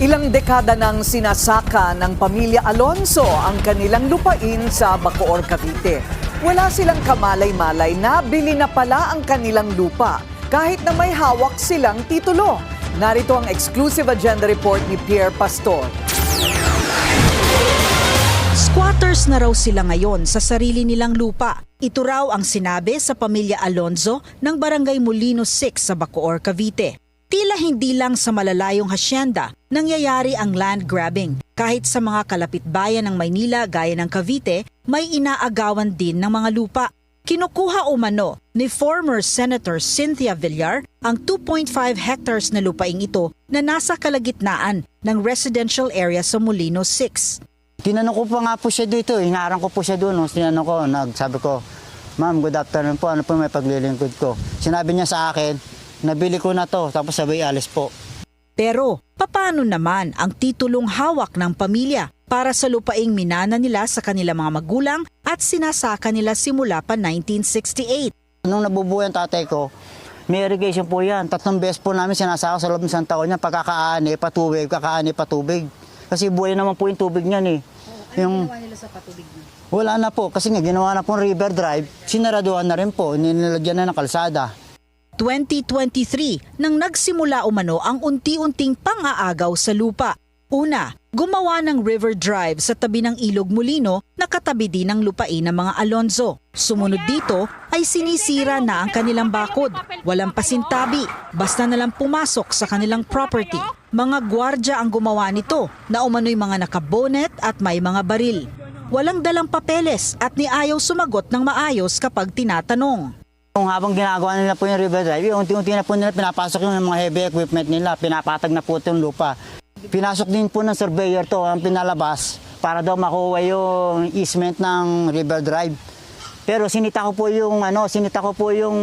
Ilang dekada nang sinasaka ng pamilya Alonso ang kanilang lupain sa Bacoor, Cavite. Wala silang kamalay-malay na bili na pala ang kanilang lupa kahit na may hawak silang titulo. Narito ang exclusive agenda report ni Pierre Pastor. Squatters na raw sila ngayon sa sarili nilang lupa. Ito raw ang sinabi sa pamilya Alonso ng Barangay Molino 6 sa Bacoor, Cavite. Tila hindi lang sa malalayong hasyenda nangyayari ang land grabbing. Kahit sa mga kalapitbayan ng Maynila gaya ng Cavite, may inaagawan din ng mga lupa. Kinukuha umano ni former Senator Cynthia Villar ang 2.5 hectares na lupaing ito na nasa kalagitnaan ng residential area sa Molino 6. Tinanong ko pa nga po siya dito, hinarang ko po siya doon. Tinanong ko, sabi ko, "Ma'am, good afternoon po, ano po may paglilingkod ko?" Sinabi niya sa akin, "Nabili ko na to," tapos sabay alis po. Pero, paano naman ang titulong hawak ng pamilya para sa lupaing minana nila sa kanilang mga magulang at sinasaka nila simula pa 1968? Nung nabubuhay ang tatay ko, may irrigation po yan. 3 beses po namin sinasaka sa loob ng isang taon niya, pagkakaani, patubig, kakaani, patubig. Kasi buhay naman po yung tubig niyan eh. Ano ginawa nila sa patubig niya? Wala na po, kasi nga ginawa na po river drive, sinaraduhan na rin po, nilagyan na ng kalsada. 2023 nang nagsimula umano ang unti-unting pang-aagaw sa lupa. Una, gumawa ng river drive sa tabi ng Ilog Molino na katabi din ng lupain ng mga Alonso. Sumunod dito ay sinisira na ang kanilang bakod. Walang pasintabi, basta nalang pumasok sa kanilang property. Mga gwardya ang gumawa nito na umano'y mga nakabonet at may mga baril. Walang dalang papeles at ni ayaw sumagot ng maayos kapag tinatanong. Habang ginagawa nila po yung river drive, unti-unti na po nila pinapasok yung mga heavy equipment nila, pinapatag na po yung lupa. Pinasok din po ng surveyor to ang pinalabas para daw makuha yung easement ng river drive. Pero sinita ko po yung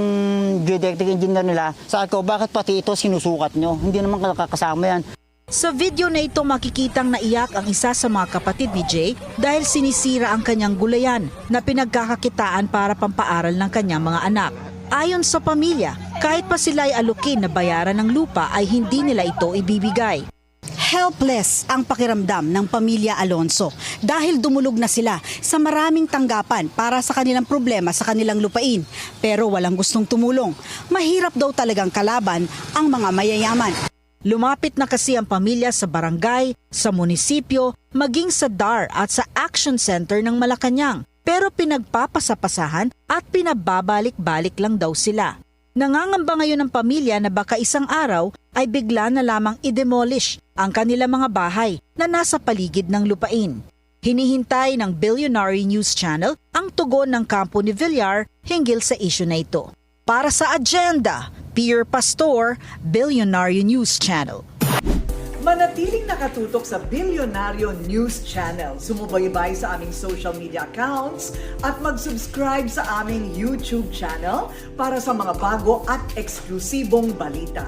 geodetic engineer nila. Sabi ko, bakit pati ito sinusukat nyo? Hindi naman kasama yan. Sa video na ito makikitang naiyak ang isa sa mga kapatid ni Jay dahil sinisira ang kanyang gulayan na pinagkakakitaan para pampaaral ng kanyang mga anak. Ayon sa pamilya, kahit pa sila ay alukin na bayaran ng lupa ay hindi nila ito ibibigay. Helpless ang pakiramdam ng pamilya Alonso dahil dumulog na sila sa maraming tanggapan para sa kanilang problema sa kanilang lupain. Pero walang gustong tumulong. Mahirap daw talagang kalaban ang mga mayayaman. Lumapit na kasi ang pamilya sa barangay, sa munisipyo, maging sa DAR at sa Action Center ng Malacanang. Pero pinagpapasapasahan at pinababalik-balik lang daw sila. Nangangamba ngayon ng pamilya na baka isang araw ay bigla na lamang i-demolish ang kanilang mga bahay na nasa paligid ng lupain. Hinihintay ng Billionaire News Channel ang tugon ng kampo ni Villar hinggil sa issue na ito. Para sa agenda, Pierre Pastor, Billionaire News Channel. Manatiling nakatutok sa Billionaire News Channel. Sumubaybay sa aming social media accounts at mag-subscribe sa aming YouTube channel para sa mga bago at eksklusibong balita.